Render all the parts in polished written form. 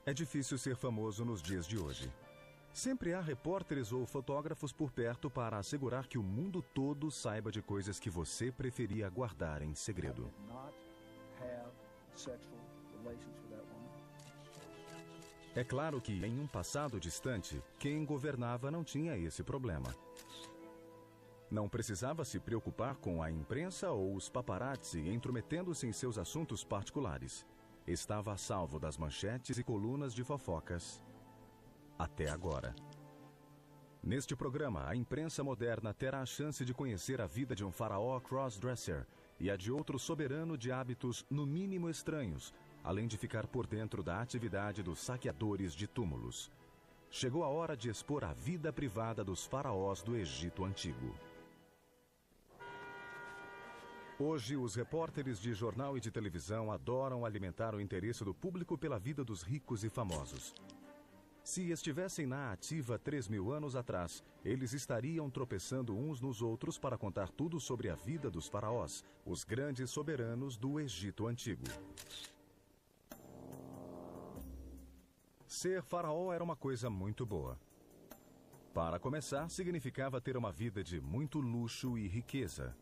É difícil ser famoso nos dias de hoje. Sempre há repórteres ou fotógrafos por perto para assegurar que o mundo todo saiba de coisas que você preferia guardar em segredo. É claro que, em um passado distante, quem governava não tinha esse problema. Não precisava se preocupar com a imprensa ou os paparazzi intrometendo-se em seus assuntos particulares. Estava a salvo das manchetes e colunas de fofocas. Até agora. Neste programa, a imprensa moderna terá a chance de conhecer a vida de um faraó crossdresser e a de outro soberano de hábitos no mínimo estranhos, além de ficar por dentro da atividade dos saqueadores de túmulos. Chegou a hora de expor a vida privada dos faraós do Egito Antigo. Hoje, os repórteres de jornal e de televisão adoram alimentar o interesse do público pela vida dos ricos e famosos. Se estivessem na ativa 3.000 anos atrás, eles estariam tropeçando uns nos outros para contar tudo sobre a vida dos faraós, os grandes soberanos do Egito Antigo. Ser faraó era uma coisa muito boa. Para começar, significava ter uma vida de muito luxo e riqueza.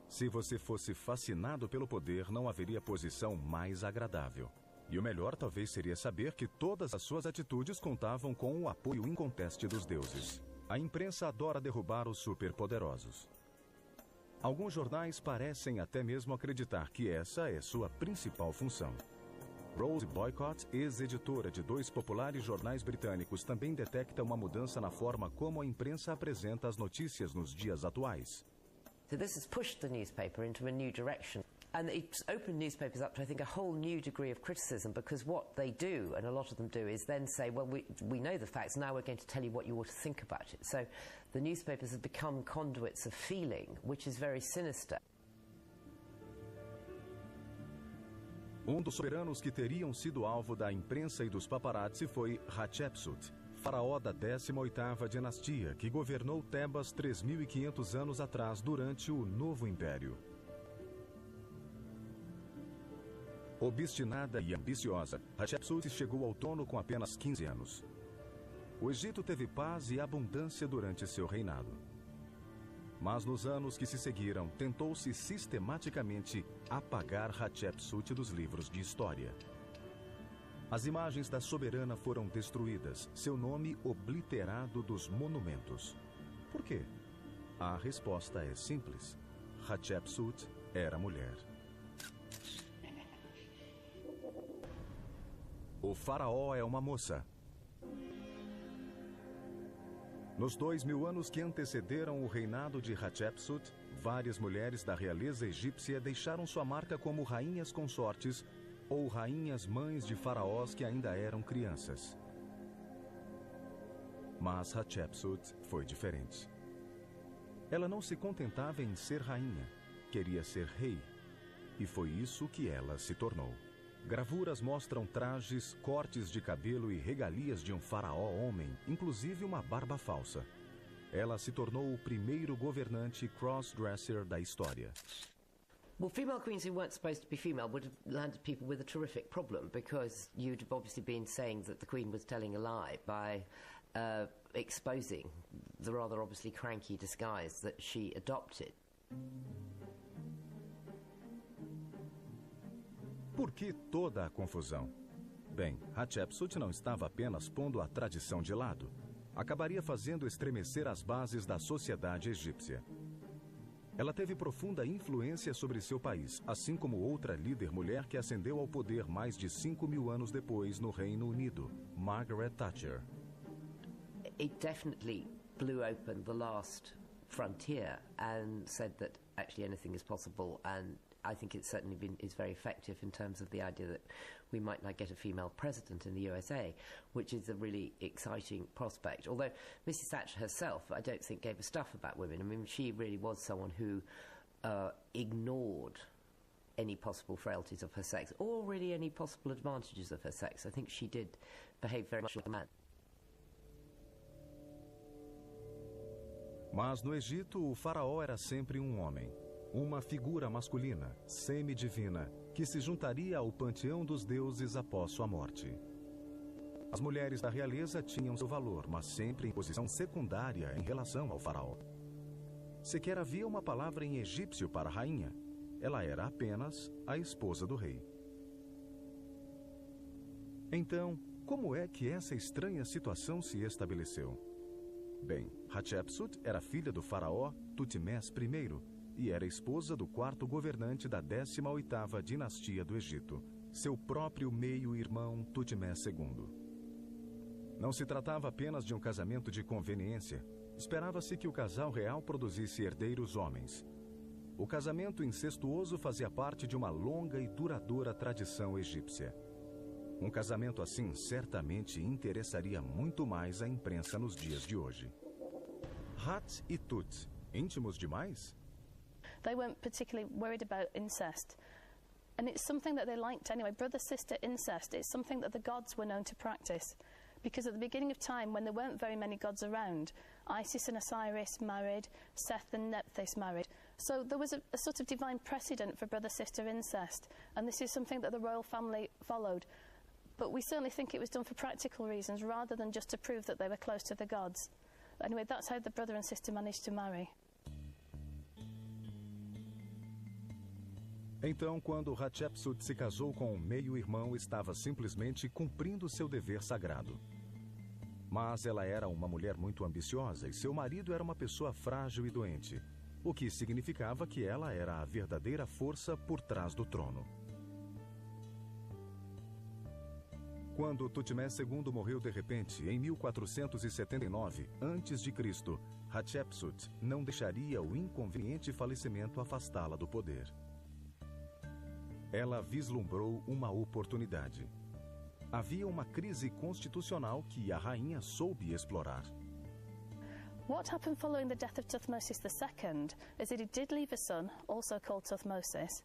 Se você fosse fascinado pelo poder, não haveria posição mais agradável. E o melhor talvez seria saber que todas as suas atitudes contavam com o apoio inconteste dos deuses. A imprensa adora derrubar os superpoderosos. Alguns jornais parecem até mesmo acreditar que essa é sua principal função. Rose Boycott, ex-editora de 2 populares jornais britânicos, também detecta uma mudança na forma como a imprensa apresenta as notícias nos dias atuais. So this has pushed the newspaper into a new direction. And it's opened newspapers up to, I think, a whole new degree of criticism, because what they do, and a lot of them do, is then say, well, we know the facts, now we're going to tell you what you ought to think about it. So the newspapers have become conduits of feeling, which is very sinister. Um dos soberanos que teriam sido alvo da imprensa e dos paparazzi foi Hatshepsut, faraó da 18ª dinastia, que governou Tebas 3.500 anos atrás durante o Novo Império. Obstinada e ambiciosa, Hatshepsut chegou ao trono com apenas 15 anos. O Egito teve paz e abundância durante seu reinado. Mas nos anos que se seguiram, tentou-se sistematicamente apagar Hatshepsut dos livros de história. As imagens da soberana foram destruídas, seu nome obliterado dos monumentos. Por quê? A resposta é simples. Hatshepsut era mulher. O faraó é uma moça. Nos 2.000 anos que antecederam o reinado de Hatshepsut, várias mulheres da realeza egípcia deixaram sua marca como rainhas consortes ou rainhas mães de faraós que ainda eram crianças. Mas Hatshepsut foi diferente. Ela não se contentava em ser rainha, queria ser rei. E foi isso que ela se tornou. Gravuras mostram trajes, cortes de cabelo e regalias de um faraó homem, inclusive uma barba falsa. Ela se tornou o primeiro governante cross-dresser da história. Well, female queens who weren't supposed to be female would have landed people with a terrific problem, because you'd have obviously been saying that the Queen was telling a lie by exposing the rather obviously cranky disguise that she adopted. Por que toda a confusão? Bem, Hatshepsut não estava apenas pondo a tradição de lado. Acabaria fazendo estremecer as bases da sociedade egípcia. Ela teve profunda influência sobre seu país, assim como outra líder mulher que ascendeu ao poder mais de 5.000 anos depois no Reino Unido, Margaret Thatcher. It definitely blew open the last frontier and said that actually anything is possible, and I think it's certainly is very effective in terms of the idea that we might not get a female president in the USA, which is a really exciting prospect. Although Mrs. Thatcher herself, I don't think, gave a stuff about women. I mean, she really was someone who ignored any possible frailties of her sex, or really any possible advantages of her sex. I think she did behave very much like a man. Mas no Egito, o faraó era sempre um homem. Uma figura masculina, semidivina, que se juntaria ao panteão dos deuses após sua morte. As mulheres da realeza tinham seu valor, mas sempre em posição secundária em relação ao faraó. Sequer havia uma palavra em egípcio para rainha. Ela era apenas a esposa do rei. Então, como é que essa estranha situação se estabeleceu? Bem, Hatshepsut era filha do faraó Tutmés I e era esposa do quarto governante da 18ª dinastia do Egito, seu próprio meio-irmão Tutmés II. Não se tratava apenas de um casamento de conveniência. Esperava-se que o casal real produzisse herdeiros homens. O casamento incestuoso fazia parte de uma longa e duradoura tradição egípcia. Um casamento assim certamente interessaria muito mais a imprensa nos dias de hoje. Hat e Tut, íntimos demais? They weren't particularly worried about incest. And it's something that they liked anyway. Brother-sister incest, it's something that the gods were known to practice. Because at the beginning of time, when there weren't very many gods around, Isis and Osiris married, Seth and Nephthys married. So there was a sort of divine precedent for brother-sister incest. And this is something that the royal family followed. But we certainly think it was done for practical reasons, rather than just to prove that they were close to the gods. Anyway, that's how the brother and sister managed to marry. Então, quando Hatshepsut se casou com o meio-irmão, estava simplesmente cumprindo seu dever sagrado. Mas ela era uma mulher muito ambiciosa e seu marido era uma pessoa frágil e doente, o que significava que ela era a verdadeira força por trás do trono. Quando Tutmés II morreu de repente, em 1479 a.C., Hatshepsut não deixaria o inconveniente falecimento afastá-la do poder. Ela vislumbrou uma oportunidade. Havia uma crise constitucional que a rainha soube explorar. What happened following the death of Thutmosis II is that he did leave a son, also called Thutmosis,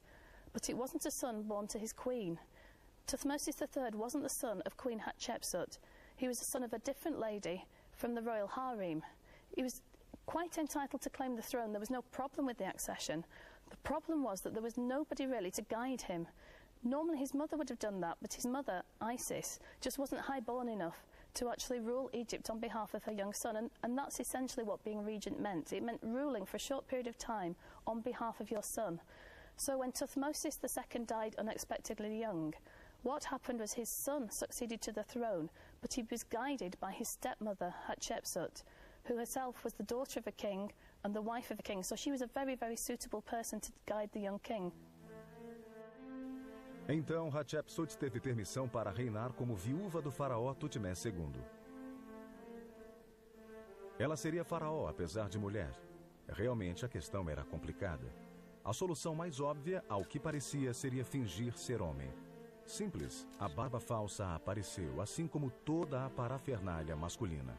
but it wasn't a son born to his queen. Thutmosis III wasn't the son of Queen Hatshepsut. He was the son of a different lady from the royal harem. He was quite entitled to claim the throne. There was no problem with the accession. The problem was that there was nobody really to guide him. Normally his mother would have done that, but his mother, Isis, just wasn't high-born enough to actually rule Egypt on behalf of her young son, and that's essentially what being regent meant. It meant ruling for a short period of time on behalf of your son. So when Thutmosis II died unexpectedly young, what happened was his son succeeded to the throne, but he was guided by his stepmother, Hatshepsut, who herself was the daughter of a king and the wife of a king, so she was a very, very suitable person to guide the young king. Então, Hatshepsut teve permissão para reinar como viúva do faraó Tutmés II. Ela seria faraó, apesar de mulher. Realmente, a questão era complicada. A solução mais óbvia, ao que parecia, seria fingir ser homem. Simples, a barba falsa apareceu, assim como toda a parafernália masculina.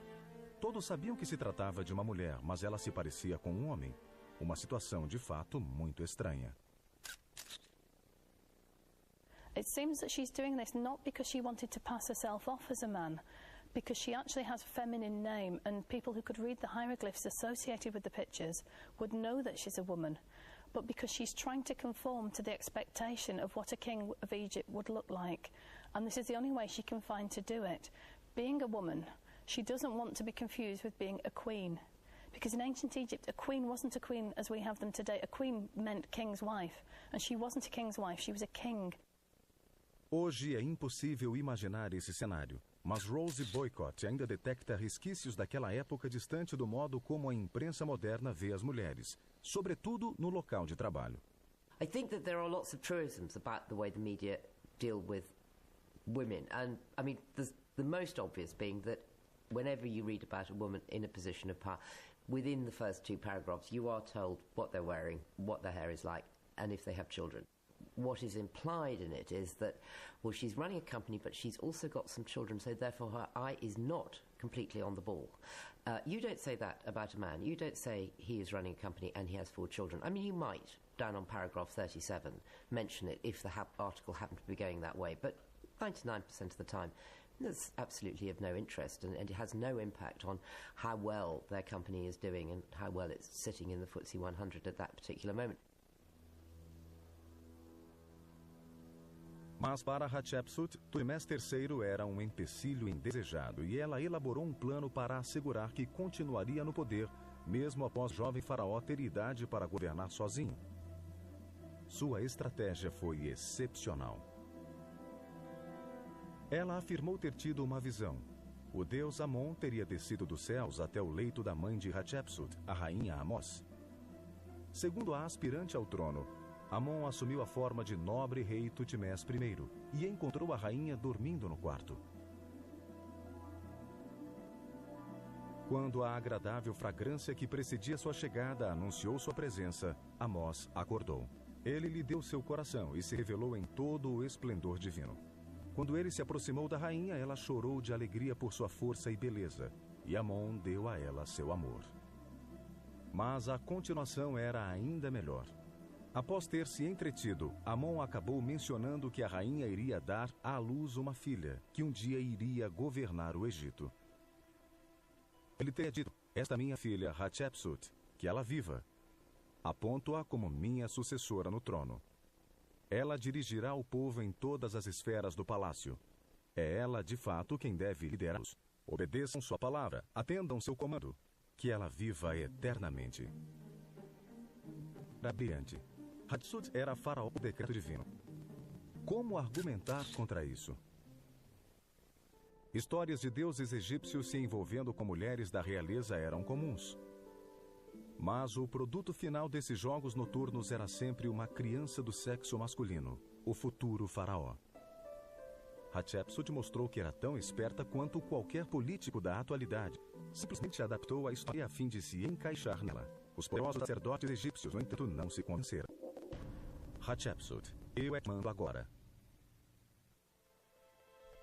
Todos sabiam que se tratava de uma mulher, mas ela se parecia com um homem. Uma situação, de fato, muito estranha. It seems that she's doing this not because she wanted to pass herself off as a man, because she actually has a feminine name, and people who could read the hieroglyphs associated with the pictures would know that she's a woman, but because she's trying to conform to the expectation of what a king of Egypt would look like. And this is the only way she can find to do it. Being a woman, she doesn't want to be confused with being a queen. Because in ancient Egypt, a queen wasn't a queen as we have them today. A queen meant king's wife, and she wasn't a king's wife, she was a king. Hoje é impossível imaginar esse cenário, mas Rose Boycott ainda detecta resquícios daquela época distante do modo como a imprensa moderna vê as mulheres, sobretudo no local de trabalho. I think that there are lots of truisms about the way the media deal with women, and I mean, the most obvious being that whenever you read about a woman in a position of power, within the first two paragraphs, you are told what they're wearing, what their hair is like, and if they have children. What is implied in it is that, well, she's running a company, but she's also got some children, so therefore her eye is not completely on the ball. You don't say that about a man. You don't say he is running a company and he has 4 children. I mean, you might, down on paragraph 37, mention it if the article happened to be going that way, but 99% of the time, that's absolutely of no interest, and it has no impact on how well their company is doing and how well it's sitting in the FTSE 100 at that particular moment. Mas para Hatshepsut, Tutmés III era um empecilho indesejado e ela elaborou um plano para assegurar que continuaria no poder, mesmo após o jovem faraó ter idade para governar sozinho. Sua estratégia foi excepcional. Ela afirmou ter tido uma visão. O deus Amon teria descido dos céus até o leito da mãe de Hatshepsut, a rainha Amós. Segundo a aspirante ao trono, Amon assumiu a forma de nobre rei Tutmés I e encontrou a rainha dormindo no quarto. Quando a agradável fragrância que precedia sua chegada anunciou sua presença, Amós acordou. Ele lhe deu seu coração e se revelou em todo o esplendor divino. Quando ele se aproximou da rainha, ela chorou de alegria por sua força e beleza, e Amon deu a ela seu amor. Mas a continuação era ainda melhor. Após ter se entretido, Amon acabou mencionando que a rainha iria dar à luz uma filha, que um dia iria governar o Egito. Ele teria dito: esta minha filha, Hatshepsut, que ela viva. Aponto-a como minha sucessora no trono. Ela dirigirá o povo em todas as esferas do palácio. É ela, de fato, quem deve liderá-los. Obedeçam sua palavra, atendam seu comando. Que ela viva eternamente. Era brilhante. Hatshepsut era faraó por decreto divino. Como argumentar contra isso? Histórias de deuses egípcios se envolvendo com mulheres da realeza eram comuns. Mas o produto final desses jogos noturnos era sempre uma criança do sexo masculino, o futuro faraó. Hatshepsut mostrou que era tão esperta quanto qualquer político da atualidade. Simplesmente adaptou a história a fim de se encaixar nela. Os poderosos sacerdotes egípcios, no entanto, não se convenceram. Hatshepsut, eu é que mando agora.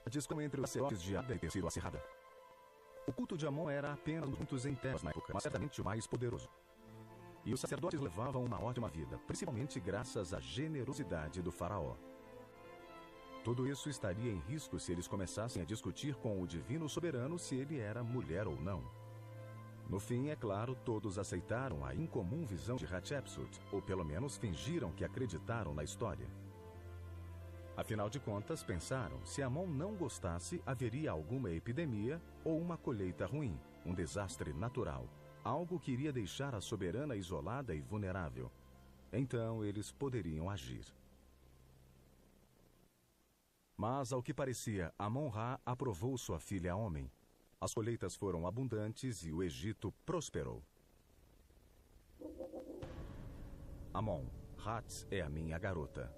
A discussão entre os sacerdotes de Ad ter sido acirrada. O culto de Amon era apenas um dos muitos em terras na época, mas certamente o mais poderoso. E os sacerdotes levavam uma ótima vida, principalmente graças à generosidade do faraó. Tudo isso estaria em risco se eles começassem a discutir com o divino soberano se ele era mulher ou não. No fim, é claro, todos aceitaram a incomum visão de Hatshepsut, ou pelo menos fingiram que acreditaram na história. Afinal de contas, pensaram, se Amon não gostasse, haveria alguma epidemia ou uma colheita ruim, um desastre natural, algo que iria deixar a soberana isolada e vulnerável. Então, eles poderiam agir. Mas, ao que parecia, Amon-Ra aprovou sua filha homem. As colheitas foram abundantes e o Egito prosperou. Amon, Hats é a minha garota.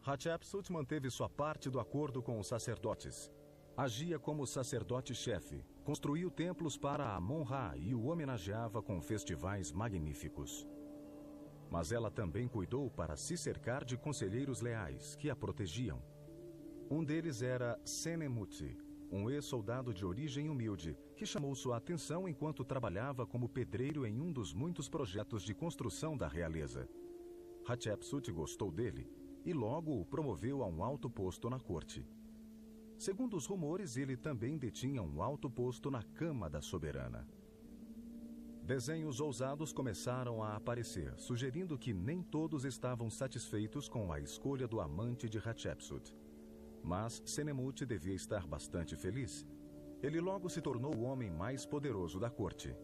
Hatshepsut manteve sua parte do acordo com os sacerdotes. Agia como sacerdote-chefe, construiu templos para Amon-Ra e o homenageava com festivais magníficos. Mas ela também cuidou para se cercar de conselheiros leais que a protegiam. Um deles era Senemuti, um ex-soldado de origem humilde, que chamou sua atenção enquanto trabalhava como pedreiro em um dos muitos projetos de construção da realeza. Hatshepsut gostou dele e logo o promoveu a um alto posto na corte. Segundo os rumores, ele também detinha um alto posto na cama da soberana. Desenhos ousados começaram a aparecer, sugerindo que nem todos estavam satisfeitos com a escolha do amante de Hatshepsut. Mas Senemuti devia estar bastante feliz. Ele logo se tornou o homem mais poderoso da corte.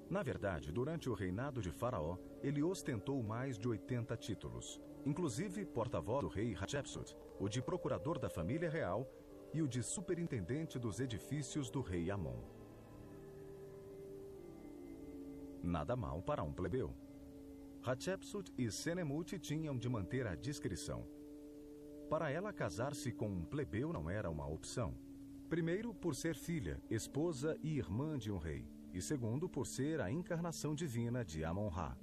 Na verdade, durante o reinado de Faraó, ele ostentou mais de 80 títulos, inclusive porta-voz do rei Hatshepsut, o de procurador da família real e o de superintendente dos edifícios do rei Amon. Nada mal para um plebeu. Hatshepsut e Senemuti tinham de manter a discrição. Para ela, casar-se com um plebeu não era uma opção. Primeiro, por ser filha, esposa e irmã de um rei. E segundo, por ser a encarnação divina de Amon-Ra.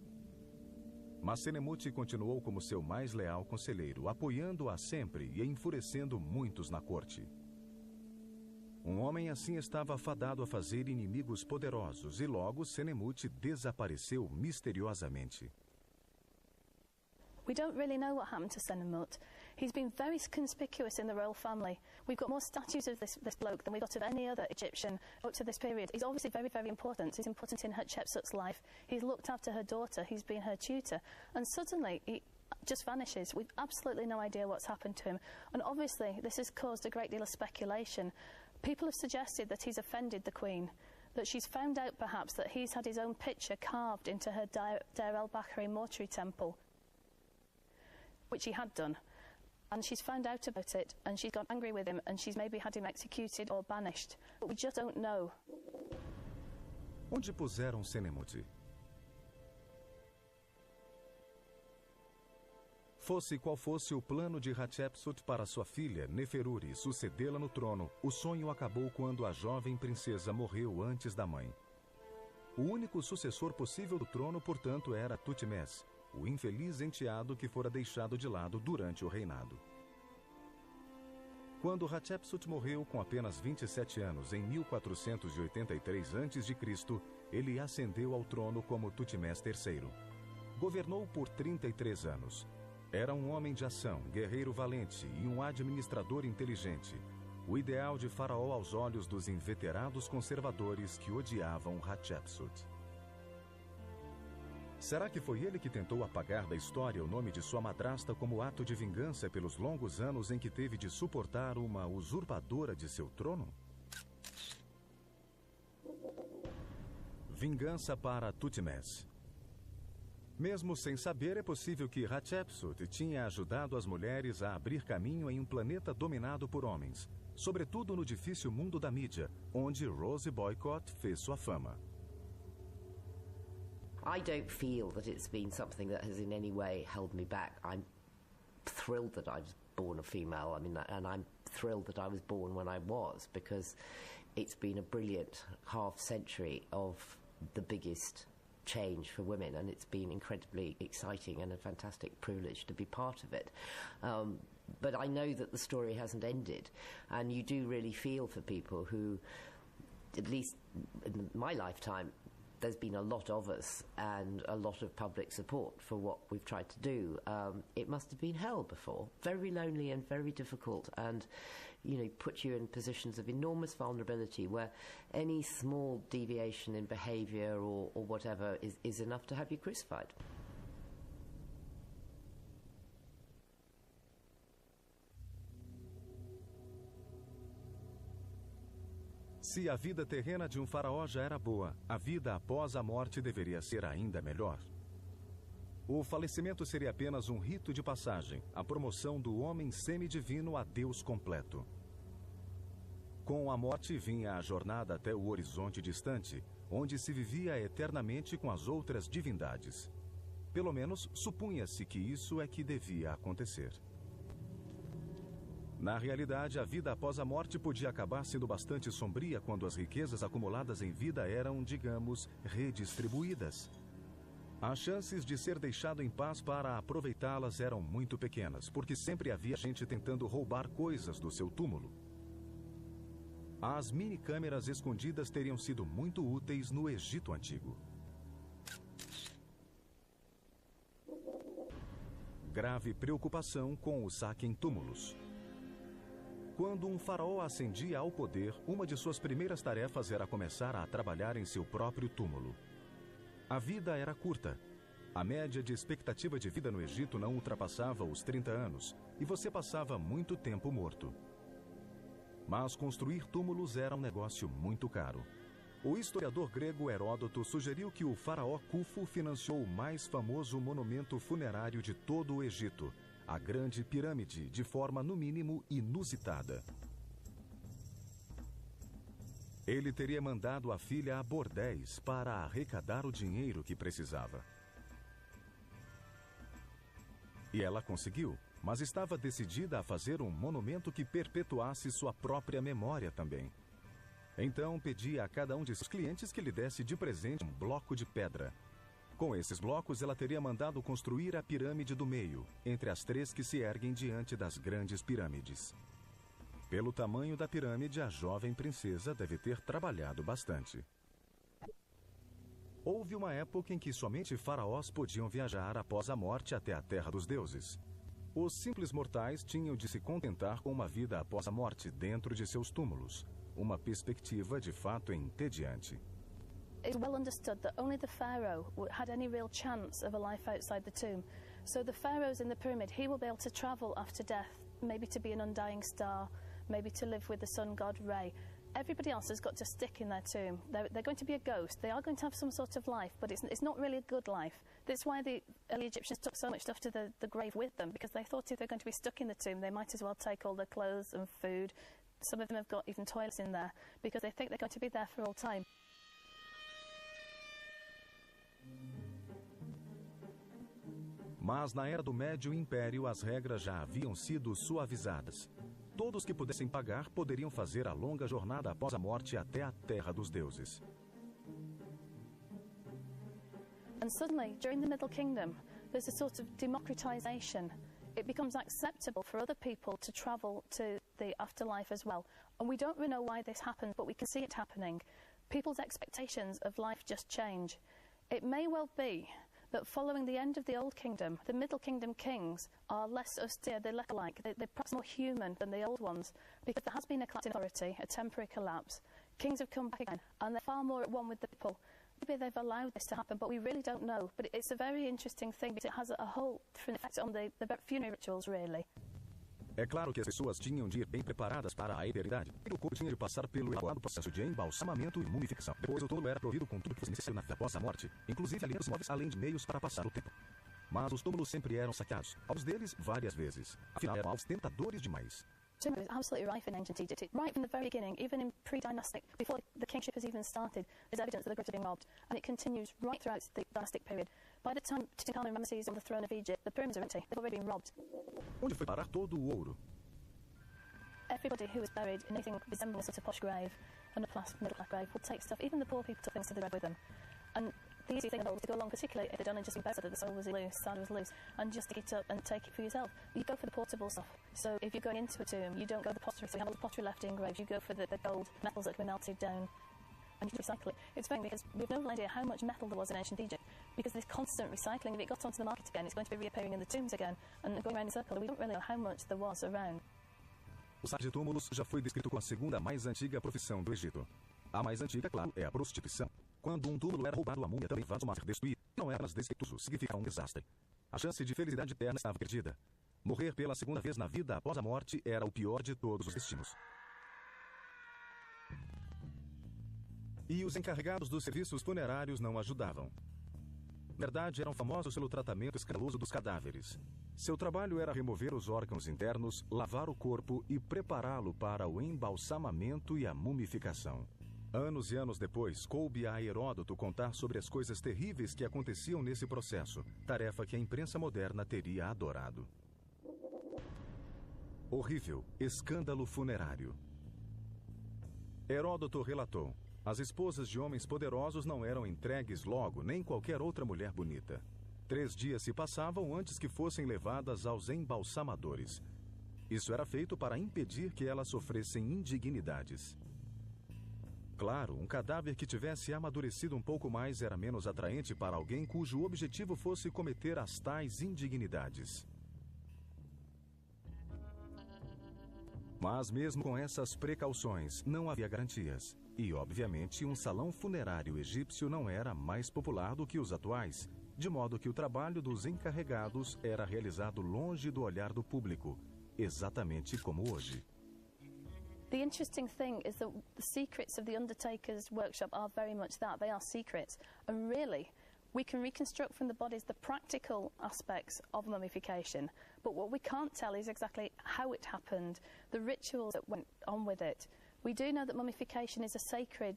Mas Senemuti continuou como seu mais leal conselheiro, apoiando-a sempre e enfurecendo muitos na corte. Um homem assim estava fadado a fazer inimigos poderosos e logo Senemuti desapareceu misteriosamente. We don't really know what happened to Senemut. He's been very conspicuous in the royal family. We've got more statues of this bloke than we've got of any other Egyptian up to this period. He's obviously very, very important. He's important in Hatshepsut's life. He's looked after her daughter. He's been her tutor. And suddenly, just vanishes. We've absolutely no idea what's happened to him. And obviously, this has caused a great deal of speculation. People have suggested that he's offended the Queen, that she's found out perhaps that he's had his own picture carved into her Deir el-Bahari mortuary temple, which he had done. And she's found out about it, and she's got angry with him, and she's maybe had him executed or banished. But we just don't know. Onde puseram Senemuti? Fosse qual fosse o plano de Hatshepsut para sua filha, Neferuri, sucedê-la no trono, o sonho acabou quando a jovem princesa morreu antes da mãe. O único sucessor possível do trono, portanto, era Thutmose, o infeliz enteado que fora deixado de lado durante o reinado. Quando Hatshepsut morreu com apenas 27 anos, em 1483 a.C., ele ascendeu ao trono como Thutmose III. Governou por 33 anos. Era um homem de ação, guerreiro valente e um administrador inteligente. O ideal de faraó aos olhos dos inveterados conservadores que odiavam Hatshepsut. Será que foi ele que tentou apagar da história o nome de sua madrasta como ato de vingança pelos longos anos em que teve de suportar uma usurpadora de seu trono? Vingança para Thutmose. Mesmo sem saber, é possível que Hatshepsut tinha ajudado as mulheres a abrir caminho em um planeta dominado por homens, sobretudo no difícil mundo da mídia, onde Rose Boycott fez sua fama. I don't feel that it's been something that has in any way held me back. I'm thrilled that I was born a female. I mean, and I'm thrilled that I was born when I was, because it's been a brilliant half century of the biggest change for women, and it's been incredibly exciting and a fantastic privilege to be part of it. But I know that the story hasn't ended, and you do really feel for people who, at least in my lifetime, there's been a lot of us and a lot of public support for what we've tried to do. It must have been hell before, very lonely and very difficult, and put you in positions of enormous vulnerability where any small deviation in behaviour or whatever is enough to have you crucified. Se a vida terrena de um faraó já era boa, a vida após a morte deveria ser ainda melhor. O falecimento seria apenas um rito de passagem, a promoção do homem semidivino a Deus completo. Com a morte vinha a jornada até o horizonte distante, onde se vivia eternamente com as outras divindades. Pelo menos supunha-se que isso é que devia acontecer. Na realidade, a vida após a morte podia acabar sendo bastante sombria quando as riquezas acumuladas em vida eram, digamos, redistribuídas. As chances de ser deixado em paz para aproveitá-las eram muito pequenas, porque sempre havia gente tentando roubar coisas do seu túmulo. As mini-câmeras escondidas teriam sido muito úteis no Egito Antigo. Grave preocupação com o saque em túmulos. Quando um faraó ascendia ao poder, uma de suas primeiras tarefas era começar a trabalhar em seu próprio túmulo. A vida era curta. A média de expectativa de vida no Egito não ultrapassava os 30 anos, e você passava muito tempo morto. Mas construir túmulos era um negócio muito caro. O historiador grego Heródoto sugeriu que o faraó Khufu financiou o mais famoso monumento funerário de todo o Egito, a Grande Pirâmide, de forma, no mínimo, inusitada. Ele teria mandado a filha a bordéis para arrecadar o dinheiro que precisava. E ela conseguiu, mas estava decidida a fazer um monumento que perpetuasse sua própria memória também. Então pedia a cada um de seus clientes que lhe desse de presente um bloco de pedra. Com esses blocos, ela teria mandado construir a pirâmide do meio, entre as três que se erguem diante das grandes pirâmides. Pelo tamanho da pirâmide, a jovem princesa deve ter trabalhado bastante. Houve uma época em que somente faraós podiam viajar após a morte até a terra dos deuses. Os simples mortais tinham de se contentar com uma vida após a morte dentro de seus túmulos, uma perspectiva de fato entediante. It's well understood that only the pharaoh had any real chance of a life outside the tomb. So the pharaohs in the pyramid, he will be able to travel after death, maybe to be an undying star, maybe to live with the sun god Re. Everybody else has got to stick in their tomb. They're going to be a ghost. They are going to have some sort of life, but it's not really a good life. That's why the early Egyptians took so much stuff to the grave with them, because they thought if they're going to be stuck in the tomb, they might as well take all their clothes and food. Some of them have got even toilets in there, because they think they're going to be there for all time. Mas na Era do Médio Império as regras já haviam sido suavizadas. Todos que pudessem pagar poderiam fazer a longa jornada após a morte até a Terra dos Deuses. And suddenly, during the Middle Kingdom, there's a sort of democratization. It becomes acceptable for other people to travel to the afterlife as well. And we don't really know why this happens, but we can see it happening. People's expectations of life just change. It may well be that following the end of the Old Kingdom, the Middle Kingdom kings are less austere, they're less like, they're perhaps more human than the old ones, because there has been a collapse in authority, a temporary collapse. Kings have come back again, and they're far more at one with the people. Maybe they've allowed this to happen, but we really don't know. But it's a very interesting thing, because it has a whole different effect on the funerary rituals, really. É claro que as pessoas tinham de ir bem preparadas para a eternidade. O corpo tinha de passar pelo elaborado processo de embalsamamento e mumificação. Depois o túmulo era provido com tudo que fosse necessário na vida após a morte, inclusive alimentos móveis, além de meios para passar o tempo. Mas os túmulos sempre eram saqueados, alguns deles várias vezes. Afinal, eram alvos tentadores demais. Timber was absolutely rife in ancient Egypt. Right from the very beginning, even in pre-dynastic, before the kingship has even started, there's evidence that the graves have been robbed, and it continues right throughout the dynastic period. By the time Tutankhamun and Ramesses on the throne of Egypt, the pyramids are empty. They've already been robbed. Onde foi parar todo o ouro? Everybody who was buried in anything resembling a sort of posh grave, an upper-class, middle-class grave, would take stuff. Even the poor people took things to the grave with them. And the easy thing was to go along, particularly if they'd done and just been buried so that the soul was loose, side was loose, and just dig it up and take it for yourself. You go for the portable stuff. So if you're going into a tomb, you don't go the pottery, so you have all the pottery left in graves. You go for the gold metals that can be melted down, and you recycle it. It's funny because we have no idea how much metal there was in ancient Egypt, because this constant recycling, if it got onto the market again, it's going to be reappearing in the tombs again and going around in a circle. We don't really know how much there was around. O site de túmulos já foi descrito como a segunda mais antiga profissão do Egito. A mais antiga, claro, é a prostituição. Quando um túmulo era roubado, a múmia também vai ser destruída. Não era apenas desfeituoso, significava um desastre. A chance de felicidade eterna estava perdida. Morrer pela segunda vez na vida após a morte era o pior de todos os destinos. E os encarregados dos serviços funerários não ajudavam. Na verdade, eram famosos pelo tratamento escandaloso dos cadáveres. Seu trabalho era remover os órgãos internos, lavar o corpo e prepará-lo para o embalsamamento e a mumificação. Anos e anos depois, coube a Heródoto contar sobre as coisas terríveis que aconteciam nesse processo, tarefa que a imprensa moderna teria adorado. Horrível escândalo funerário. Heródoto relatou: as esposas de homens poderosos não eram entregues logo, nem qualquer outra mulher bonita. 3 dias se passavam antes que fossem levadas aos embalsamadores. Isso era feito para impedir que elas sofressem indignidades. Claro, um cadáver que tivesse amadurecido um pouco mais era menos atraente para alguém cujo objetivo fosse cometer as tais indignidades. Mas mesmo com essas precauções, não havia garantias. E, obviamente, um salão funerário egípcio não era mais popular do que os atuais, de modo que o trabalho dos encarregados era realizado longe do olhar do público, exatamente como hoje. The interesting thing is that the secrets of the undertaker's workshop are very much that. They are secrets. And really, we can reconstruct from the bodies the practical aspects of mummification. But what we can't tell is exactly how it happened, the rituals that went on with it. We do know that mummification is a sacred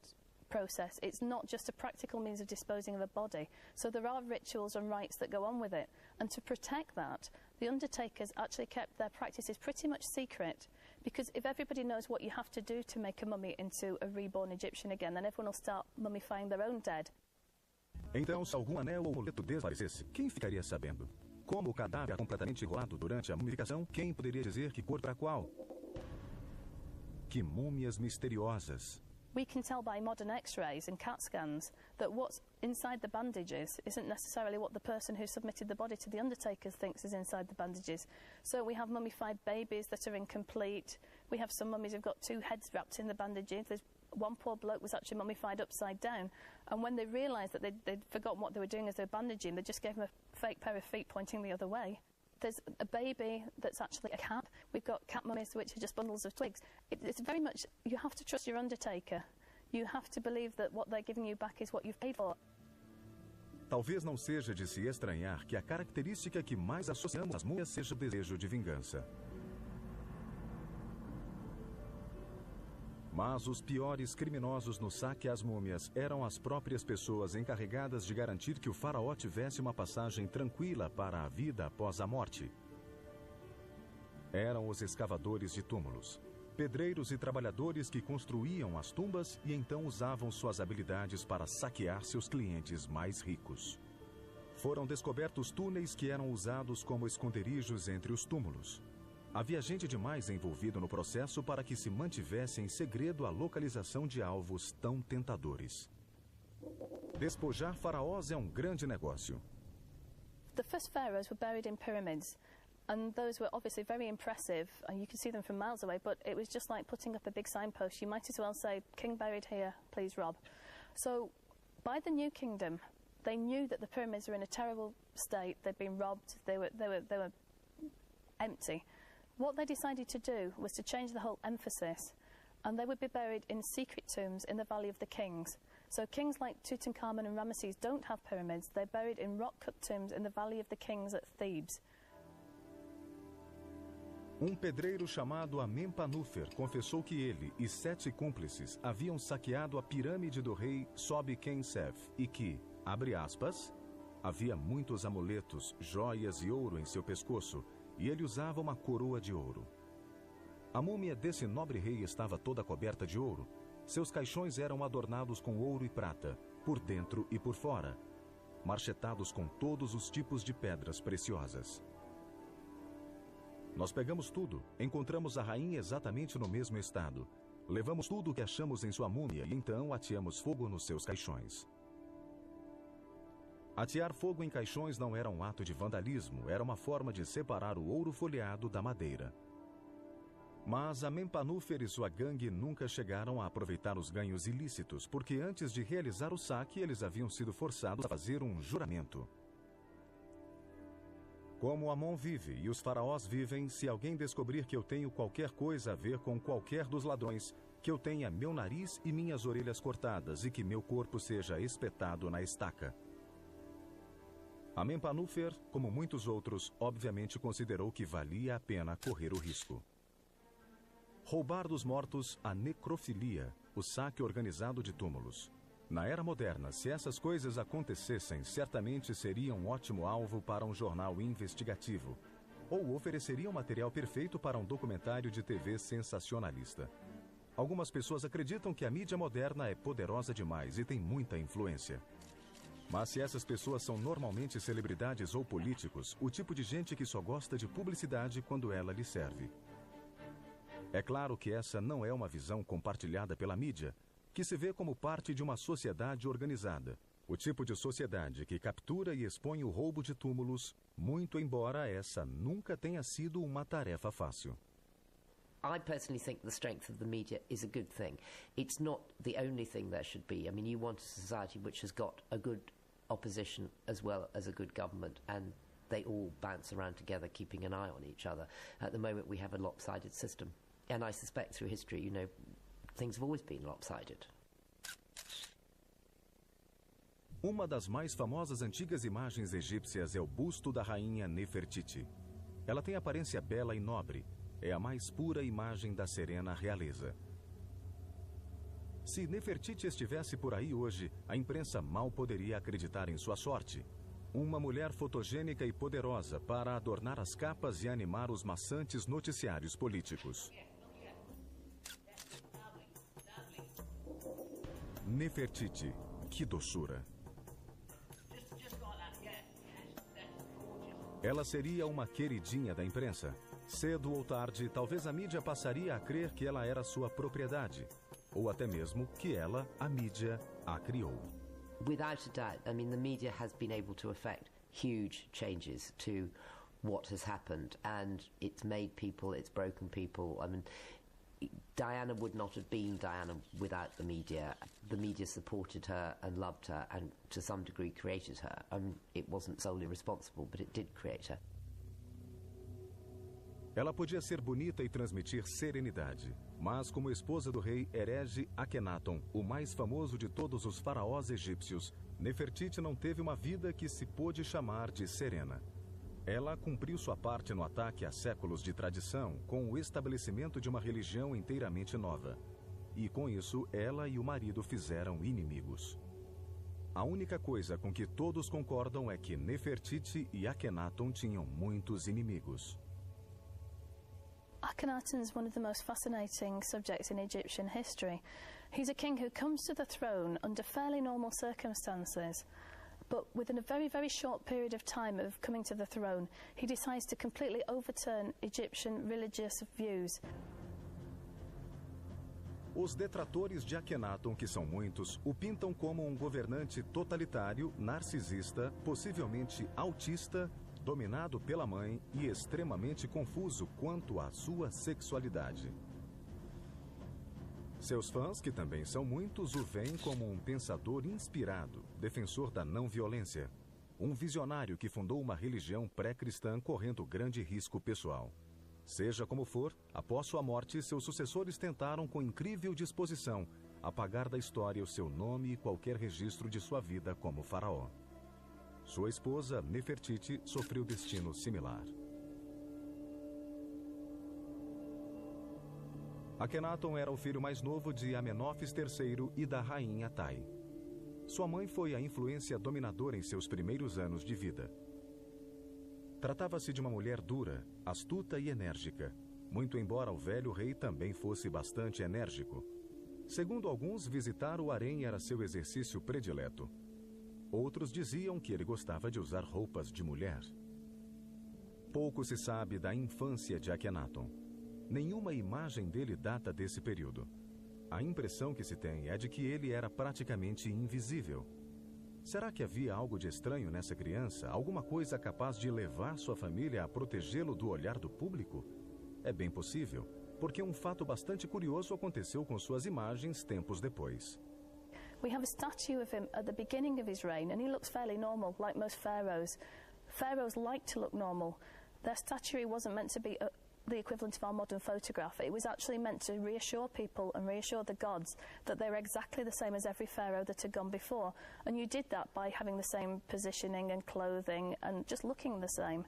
process. It's not just a practical means of disposing of a body. So there are rituals and rites that go on with it. And to protect that, the undertakers actually kept their practices pretty much secret, because if everybody knows what you have to do to make a mummy into a reborn Egyptian again, then everyone will start mummifying their own dead. Então, se algum anel ou amuleto desaparecesse, quem ficaria sabendo? Como o cadáver era completamente enrolado durante a mumificação, quem poderia dizer que cor para qual? Que múmias misteriosas! We can tell by modern x-rays and CAT scans that what's inside the bandages isn't necessarily what the person who submitted the body to the undertakers thinks is inside the bandages. So we have mummified babies that are incomplete. We have some mummies who've got 2 heads wrapped in the bandages. There's One poor bloke was actually mummified upside down, and when they realised that they'd forgotten what they were doing as they were bandaging, they just gave him a fake pair of feet pointing the other way. There's a baby that's actually a cat. We've got cat mummies, which are just bundles of twigs. It's very much, you have to trust your undertaker. You have to believe that what they're giving you back is what you've paid for. Talvez não seja de se estranhar que a característica que mais associamos às múmias seja o desejo de vingança. Mas os piores criminosos no saque às múmias eram as próprias pessoas encarregadas de garantir que o faraó tivesse uma passagem tranquila para a vida após a morte. Eram os escavadores de túmulos, pedreiros e trabalhadores que construíam as tumbas e então usavam suas habilidades para saquear seus clientes mais ricos. Foram descobertos túneis que eram usados como esconderijos entre os túmulos. Havia gente demais envolvido no processo para que se mantivesse em segredo a localização de alvos tão tentadores. Despojar faraós é um grande negócio. The first pharaohs were buried in pyramids, and those were obviously very impressive, and you could see them from miles away, but it was just like putting up a big signpost. You might as well say, "King buried here, please rob." So, by the New Kingdom, they knew that the pyramids were in a terrible state. They'd been robbed. They were empty. What they decided to do was to change the whole emphasis, and they would be buried in secret tombs in the Valley of the Kings. So kings like Tutankhamun and Ramesses don't have pyramids. They're buried in rock-cut tombs in the Valley of the Kings at Thebes. Pedreiro chamado Amenpanufer confessou que ele e 7 cúmplices haviam saqueado a pirâmide do rei Sobi-Kensef e que, abre aspas, havia muitos amuletos, joias e ouro em seu pescoço, e ele usava uma coroa de ouro. A múmia desse nobre rei estava toda coberta de ouro. Seus caixões eram adornados com ouro e prata, por dentro e por fora, marchetados com todos os tipos de pedras preciosas. Nós pegamos tudo, encontramos a rainha exatamente no mesmo estado. Levamos tudo o que achamos em sua múmia e então ateamos fogo nos seus caixões. Atear fogo em caixões não era um ato de vandalismo, era uma forma de separar o ouro folheado da madeira. Mas Amenpanufer e sua gangue nunca chegaram a aproveitar os ganhos ilícitos, porque antes de realizar o saque, eles haviam sido forçados a fazer um juramento. Como Amon vive e os faraós vivem, se alguém descobrir que eu tenho qualquer coisa a ver com qualquer dos ladrões, que eu tenha meu nariz e minhas orelhas cortadas e que meu corpo seja espetado na estaca. Amenpanufer, como muitos outros, obviamente considerou que valia a pena correr o risco. Roubar dos mortos, a necrofilia, o saque organizado de túmulos. Na era moderna, se essas coisas acontecessem, certamente seria um ótimo alvo para um jornal investigativo, ou ofereceria um material perfeito para um documentário de TV sensacionalista. Algumas pessoas acreditam que a mídia moderna é poderosa demais e tem muita influência. Mas se essas pessoas são normalmente celebridades ou políticos, o tipo de gente que só gosta de publicidade quando ela lhe serve. É claro que essa não é uma visão compartilhada pela mídia, que se vê como parte de uma sociedade organizada. O tipo de sociedade que captura e expõe o roubo de túmulos, muito embora essa nunca tenha sido uma tarefa fácil. I personally think the strength of the media is a good thing. It's not the only thing there should be. I mean, you want a society which has got a good opposition as well as a good government, and they all bounce around together, keeping an eye on each other. At the moment, we have a lopsided system. And I suspect through history, you know, things have always been lopsided. Uma das mais famosas antigas imagens egípcias é o busto da rainha Nefertiti. Ela tem aparência bela e nobre. É a mais pura imagem da serena realeza. Se Nefertiti estivesse por aí hoje, a imprensa mal poderia acreditar em sua sorte. Uma mulher fotogênica e poderosa para adornar as capas e animar os maçantes noticiários políticos. Nefertiti, que doçura! Ela seria uma queridinha da imprensa. Cedo ou tarde, talvez a mídia passaria a crer que ela era sua propriedade, ou até mesmo que ela, a mídia, a criou. Without a doubt, I mean, the media has been able to effect huge changes to what has happened, and it's made people, it's broken people. I mean, Diana would not have been Diana without the media. The media supported her and loved her and to some degree created her. It wasn't solely responsible, but it did create her. Ela podia ser bonita e transmitir serenidade, mas como esposa do rei herege Akhenaton, o mais famoso de todos os faraós egípcios, Nefertiti não teve uma vida que se pôde chamar de serena. Ela cumpriu sua parte no ataque a séculos de tradição com o estabelecimento de uma religião inteiramente nova. E com isso, ela e o marido fizeram inimigos. A única coisa com que todos concordam é que Nefertiti e Akhenaton tinham muitos inimigos. Akhenaton is one of the most fascinating subjects in Egyptian history. He's a king who comes to the throne under fairly normal circumstances, but within a very, very short period of time of coming to the throne, he decides to completely overturn Egyptian religious views. Os detratores de Akhenaton, que são muitos, o pintam como um governante totalitário, narcisista, possivelmente autista, dominado pela mãe e extremamente confuso quanto à sua sexualidade. Seus fãs, que também são muitos, o veem como um pensador inspirado, defensor da não-violência, um visionário que fundou uma religião pré-cristã correndo grande risco pessoal. Seja como for, após sua morte, seus sucessores tentaram com incrível disposição apagar da história o seu nome e qualquer registro de sua vida como faraó. Sua esposa, Nefertiti, sofreu destino similar. Akhenaton era o filho mais novo de Amenófis III e da rainha Tai. Sua mãe foi a influência dominadora em seus primeiros anos de vida. Tratava-se de uma mulher dura, astuta e enérgica, muito embora o velho rei também fosse bastante enérgico. Segundo alguns, visitar o harém era seu exercício predileto. Outros diziam que ele gostava de usar roupas de mulher. Pouco se sabe da infância de Akhenaton. Nenhuma imagem dele data desse período. A impressão que se tem é de que ele era praticamente invisível. Será que havia algo de estranho nessa criança? Alguma coisa capaz de levar sua família a protegê-lo do olhar do público? É bem possível, porque um fato bastante curioso aconteceu com suas imagens tempos depois. We have a statue of him at the beginning of his reign, and he looks fairly normal, like most pharaohs. Pharaohs like to look normal. Their statuary wasn't meant to be the equivalent of our modern photograph. It was actually meant to reassure people and reassure the gods that they were exactly the same as every pharaoh that had gone before. And you did that by having the same positioning and clothing and just looking the same.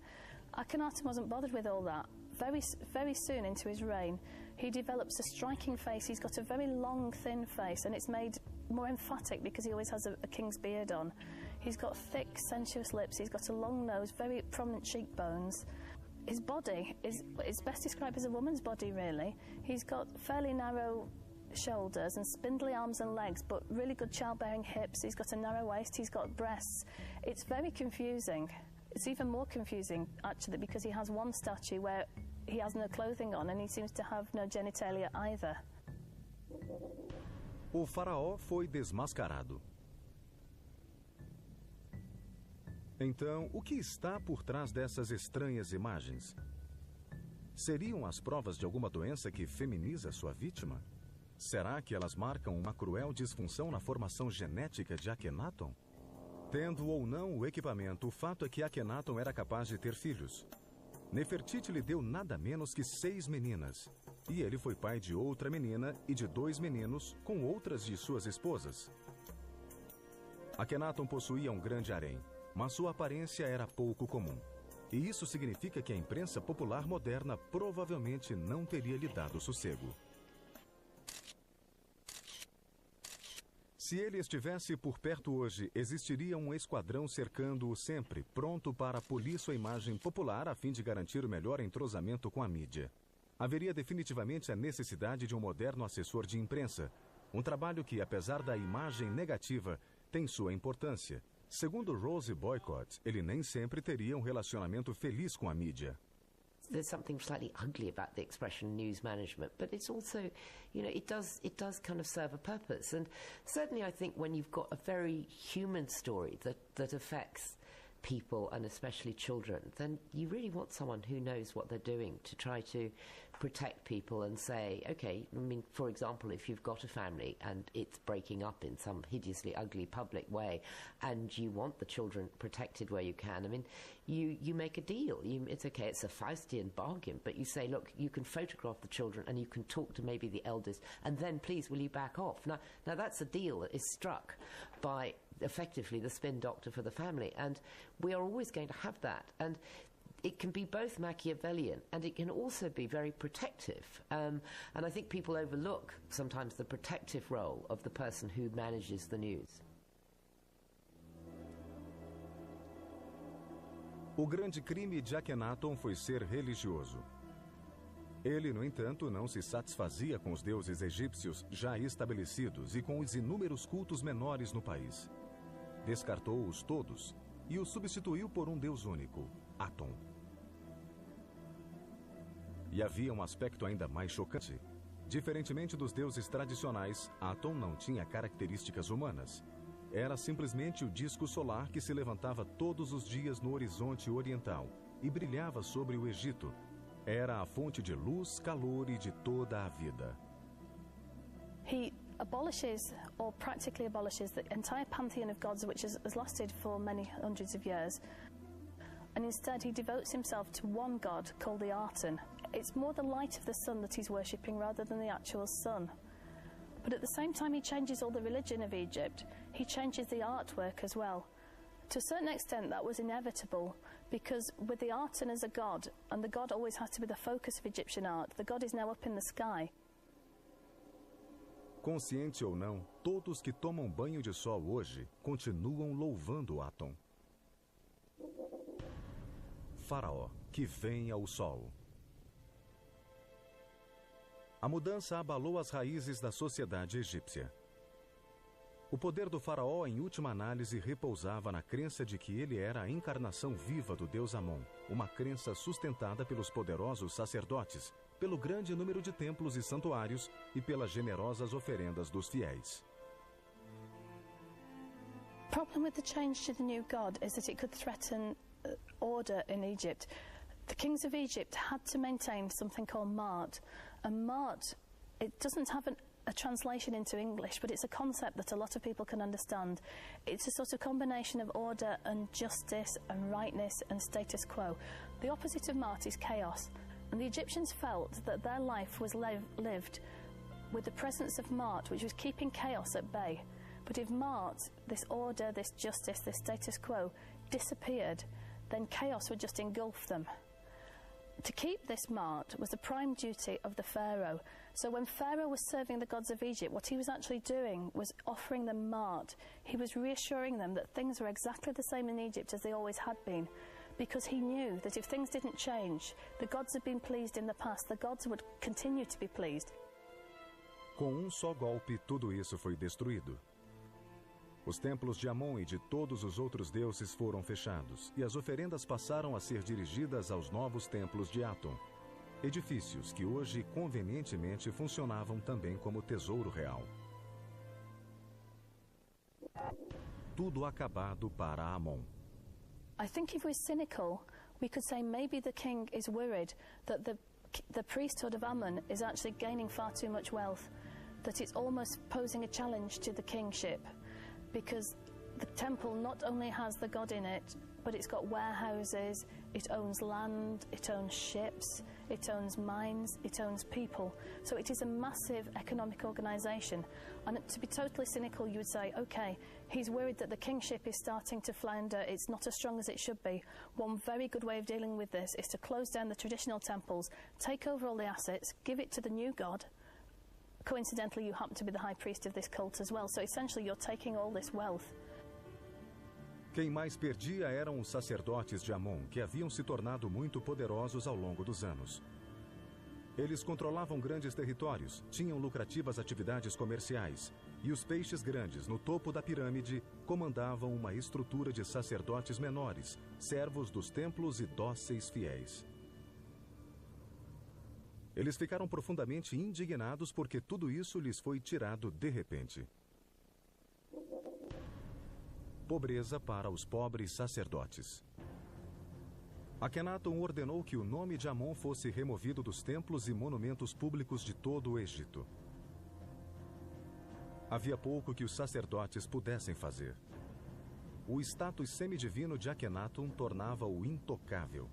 Akhenaton wasn't bothered with all that. Very soon into his reign, he develops a striking face. He's got a very long, thin face, and it's made more emphatic because he always has a king's beard on. He's got thick, sensuous lips. He's got a long nose, very prominent cheekbones. His body is best described as a woman's body, really. He's got fairly narrow shoulders and spindly arms and legs, but really good childbearing hips. He's got a narrow waist. He's got breasts. It's very confusing. It's even more confusing, actually, because he has one statue where he has no clothing on and he seems to have no genitalia either. O faraó foi desmascarado. Então, o que está por trás dessas estranhas imagens? Seriam as provas de alguma doença que feminiza sua vítima? Será que elas marcam uma cruel disfunção na formação genética de Akhenaton? Tendo ou não o equipamento, o fato é que Akhenaton era capaz de ter filhos. Nefertiti lhe deu nada menos que 6 meninas. E ele foi pai de outra menina e de 2 meninos com outras de suas esposas. Akhenaton possuía um grande harém, mas sua aparência era pouco comum. E isso significa que a imprensa popular moderna provavelmente não teria lhe dado sossego. Se ele estivesse por perto hoje, existiria um esquadrão cercando-o sempre, pronto para polir sua imagem popular a fim de garantir o melhor entrosamento com a mídia. Haveria definitivamente a necessidade de um moderno assessor de imprensa, um trabalho que, apesar da imagem negativa, tem sua importância. Segundo Rose Boycott, ele nem sempre teria um relacionamento feliz com a mídia. There's something slightly ugly about the expression news management, but it's also, it does kind of serve a purpose. And certainly I think when you've got a very human story that affects people, and especially children, then you really want someone who knows what they're doing to try to protect people and say, okay, I mean, for example, if you've got a family and it's breaking up in some hideously ugly public way and you want the children protected where you can, I mean, you make a deal. It's okay, it's a Faustian bargain, but you say, look, you can photograph the children and you can talk to maybe the eldest, and then please will you back off? Now that's a deal that is struck by effectively the spin doctor for the family, and we are always going to have that, and it can be both Machiavellian and it can also be very protective, and I think people overlook sometimes the protective role of the person who manages the news. O grande crime de Akhenaton foi ser religioso. Ele, no entanto, não se satisfazia com os deuses egípcios já estabelecidos e com os inúmeros cultos menores no país. Descartou-os todos e os substituiu por um deus único, Aton. E havia um aspecto ainda mais chocante. Diferentemente dos deuses tradicionais, Aton não tinha características humanas. Era simplesmente o disco solar que se levantava todos os dias no horizonte oriental e brilhava sobre o Egito. Era a fonte de luz, calor e de toda a vida. He abolishes, or practically abolishes, the entire pantheon of gods which has lasted for many hundreds of years, and instead he devotes himself to one god called the Aten. It's more the light of the sun that he's worshipping rather than the actual sun. But at the same time he changes all the religion of Egypt, he changes the artwork as well. To a certain extent that was inevitable, because with the Aten as a god, and the god always has to be the focus of Egyptian art, the god is now up in the sky. Consciente ou não, todos que tomam banho de sol hoje continuam louvando Aton. Faraó, que vem ao sol. A mudança abalou as raízes da sociedade egípcia. O poder do faraó, em última análise, repousava na crença de que ele era a encarnação viva do deus Amon, uma crença sustentada pelos poderosos sacerdotes, pelo grande número de templos e santuários e pelas generosas oferendas dos fiéis. The problem with the change to the new god is that it could threaten order in Egypt. The kings of Egypt had to maintain something called Ma'at, and Ma'at, it doesn't have a translation into English, but it's a concept that a lot of people can understand. It's a sort of combination of order and justice and rightness and status quo. The opposite of Ma'at is chaos, and the Egyptians felt that their life was lived with the presence of Ma'at, which was keeping chaos at bay. But if Ma'at, this order, this justice, this status quo, disappeared, then chaos would just engulf them. To keep this Ma'at was the prime duty of the Pharaoh. So when Pharaoh was serving the gods of Egypt, what he was actually doing was offering them Ma'at. He was reassuring them that things were exactly the same in Egypt as they always had been, because he knew that if things didn't change, the gods had been pleased in the past, the gods would continue to be pleased. Com só golpe, tudo isso foi destruído. Os templos de Amon e de todos os outros deuses foram fechados, e as oferendas passaram a ser dirigidas aos novos templos de Aton, edifícios que hoje convenientemente funcionavam também como tesouro real. Tudo acabado para Amon. I think if we're cynical, we could say maybe the king is worried that the priesthood of Amun is actually gaining far too much wealth, that it's almost posing a challenge to the kingship. Because the temple not only has the god in it, but it's got warehouses, it owns land, it owns ships, it owns mines, it owns people. So it is a massive economic organisation. And to be totally cynical, you would say, okay, he's worried that the kingship is starting to flounder, it's not as strong as it should be. One very good way of dealing with this is to close down the traditional temples, take over all the assets, give it to the new god. Coincidentally, you happen to be the high priest of this cult as well, so essentially you're taking all this wealth. Quem mais perdia eram os sacerdotes de Amon, que haviam se tornado muito poderosos ao longo dos anos. Eles controlavam grandes territórios, tinham lucrativas atividades comerciais, e os peixes grandes no topo da pirâmide comandavam uma estrutura de sacerdotes menores, servos dos templos e dóceis fiéis. Eles ficaram profundamente indignados porque tudo isso lhes foi tirado de repente. pobreza para os pobres sacerdotes. Akhenaton ordenou que o nome de Amon fosse removido dos templos e monumentos públicos de todo o Egito. Havia pouco que os sacerdotes pudessem fazer. O status semidivino de Akhenaton tornava-o intocável.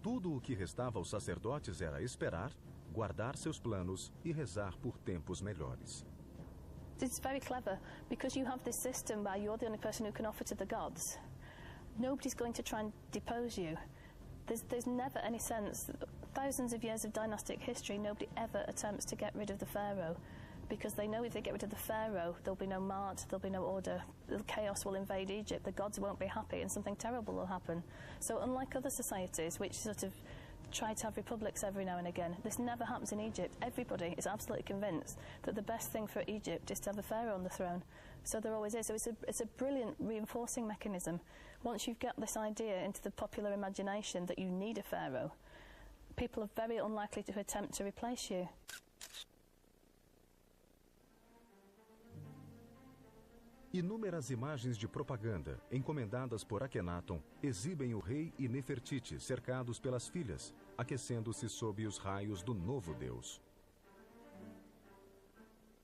Tudo o que restava aos sacerdotes era esperar, guardar seus planos e rezar por tempos melhores. It's very clever, because you have this system where you're the only person who can offer to the gods. Nobody's going to try and depose you. There's never any sense. Thousands of years of dynastic history, nobody ever attempts to get rid of the pharaoh, because they know if they get rid of the pharaoh, there'll be no mart, there'll be no order, the chaos will invade Egypt, the gods won't be happy, and something terrible will happen. So unlike other societies, which sort of try to have republics every now and again, this never happens in Egypt. Everybody is absolutely convinced that the best thing for Egypt is to have a pharaoh on the throne. So there always is. So it's a brilliant reinforcing mechanism. Once you've got this idea into the popular imagination that you need a pharaoh, people are very unlikely to attempt to replace you. Inúmeras imagens de propaganda, encomendadas por Akhenaton, exibem o rei e Nefertiti cercados pelas filhas, aquecendo-se sob os raios do novo Deus.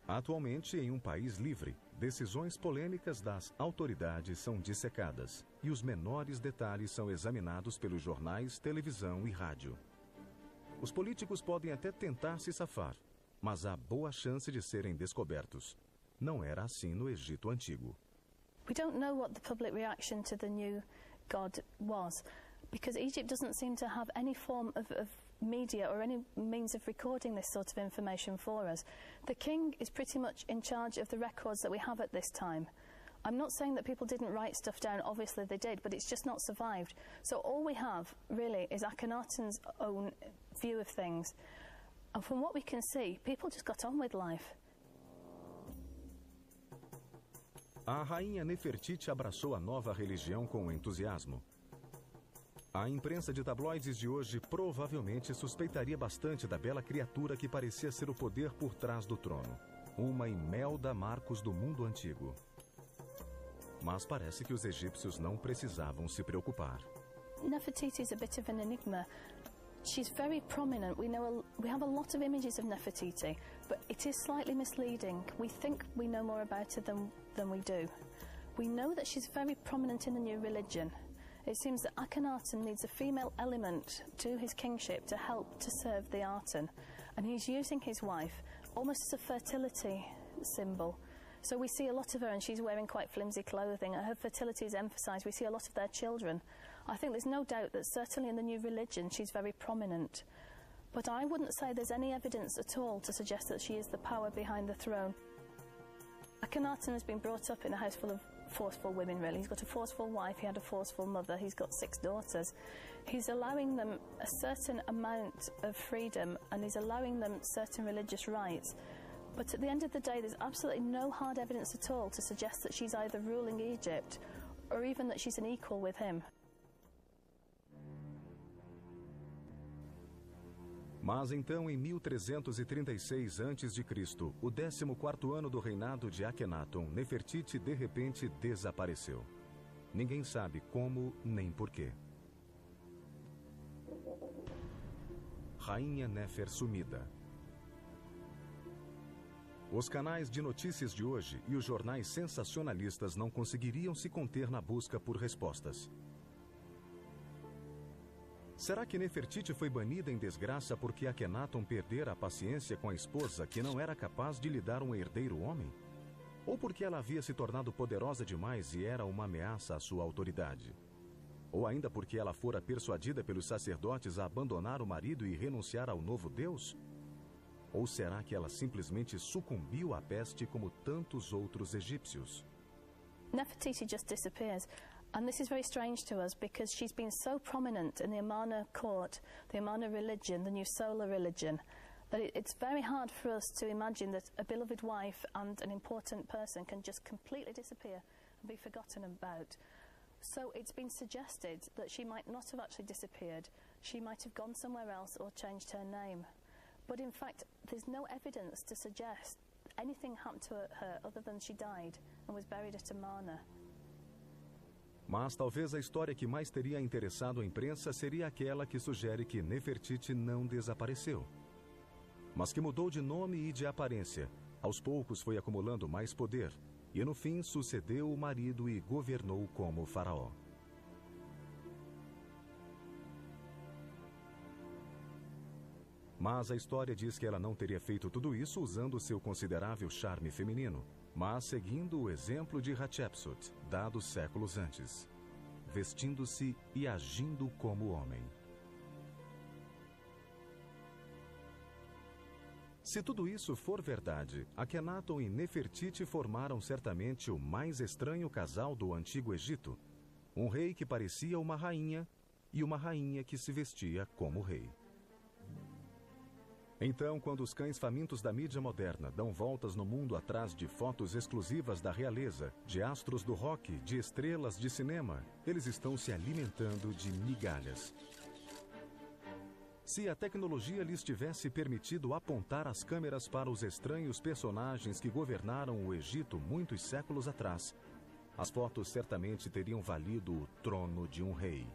Atualmente, em um país livre, decisões polêmicas das autoridades são dissecadas e os menores detalhes são examinados pelos jornais, televisão e rádio. Os políticos podem até tentar se safar, mas há boa chance de serem descobertos. Não era assim no Egito Antigo. We don't know what the public reaction to the new god was, because Egypt doesn't seem to have any form of media or any means of recording this sort of information for us. The king is pretty much in charge of the records that we have at this time. I'm not saying that people didn't write stuff down, obviously they did, but it's just not survived. So all we have, really, is Akhenaton's own view of things. And from what we can see, people just got on with life. A rainha Nefertiti abraçou a nova religião com entusiasmo. A imprensa de tabloides de hoje provavelmente suspeitaria bastante da bela criatura que parecia ser o poder por trás do trono. Uma Imelda Marcos do mundo antigo. Mas parece que os egípcios não precisavam se preocupar. Nefertiti is a bit of an enigma. She's very prominent. We have a lot of images of Nefertiti, but it is slightly misleading. We think we know more about her than we do. We know that she's very prominent in the new religion. It seems that Akhenaton needs a female element to his kingship to help to serve the Aten, and he's using his wife almost as a fertility symbol. So we see a lot of her, and she's wearing quite flimsy clothing. Her fertility is emphasised. We see a lot of their children. I think there's no doubt that certainly in the new religion she's very prominent. But I wouldn't say there's any evidence at all to suggest that she is the power behind the throne. Akhenaton has been brought up in a house full of forceful women, really. He's got a forceful wife, he had a forceful mother, he's got 6 daughters. He's allowing them a certain amount of freedom, and he's allowing them certain religious rights. But at the end of the day, there's absolutely no hard evidence at all to suggest that she's either ruling Egypt or even that she's an equal with him. Mas então, em 1336 a.C., o 14º ano do reinado de Akhenaton, Nefertiti de repente desapareceu. Ninguém sabe como nem porquê. Rainha Nefer sumida. Os canais de notícias de hoje e os jornais sensacionalistas não conseguiriam se conter na busca por respostas. Será que Nefertiti foi banida em desgraça porque Akhenaton perdera a paciência com a esposa que não era capaz de lhe dar um herdeiro homem? Ou porque ela havia se tornado poderosa demais e era uma ameaça à sua autoridade? Ou ainda porque ela fora persuadida pelos sacerdotes a abandonar o marido e renunciar ao novo Deus? Ou será que ela simplesmente sucumbiu à peste como tantos outros egípcios? Nefertiti just disappears. And this is very strange to us because she's been so prominent in the Amarna court, the Amarna religion, the new solar religion, that it's very hard for us to imagine that a beloved wife and an important person can just completely disappear and be forgotten about. So it's been suggested that she might not have actually disappeared. She might have gone somewhere else or changed her name. But in fact, there's no evidence to suggest anything happened to her other than she died and was buried at Amarna. Mas talvez a história que mais teria interessado a imprensa seria aquela que sugere que Nefertiti não desapareceu, mas que mudou de nome e de aparência. Aos poucos foi acumulando mais poder e, no fim, sucedeu o marido e governou como faraó. Mas a história diz que ela não teria feito tudo isso usando seu considerável charme feminino, mas seguindo o exemplo de Hatshepsut, dado séculos antes, vestindo-se e agindo como homem. Se tudo isso for verdade, Akhenaton e Nefertiti formaram certamente o mais estranho casal do Antigo Egito, um rei que parecia uma rainha e uma rainha que se vestia como rei. Então, quando os cães famintos da mídia moderna dão voltas no mundo atrás de fotos exclusivas da realeza, de astros do rock, de estrelas de cinema, eles estão se alimentando de migalhas. Se a tecnologia lhes tivesse permitido apontar as câmeras para os estranhos personagens que governaram o Egito muitos séculos atrás, as fotos certamente teriam valido o trono de um rei.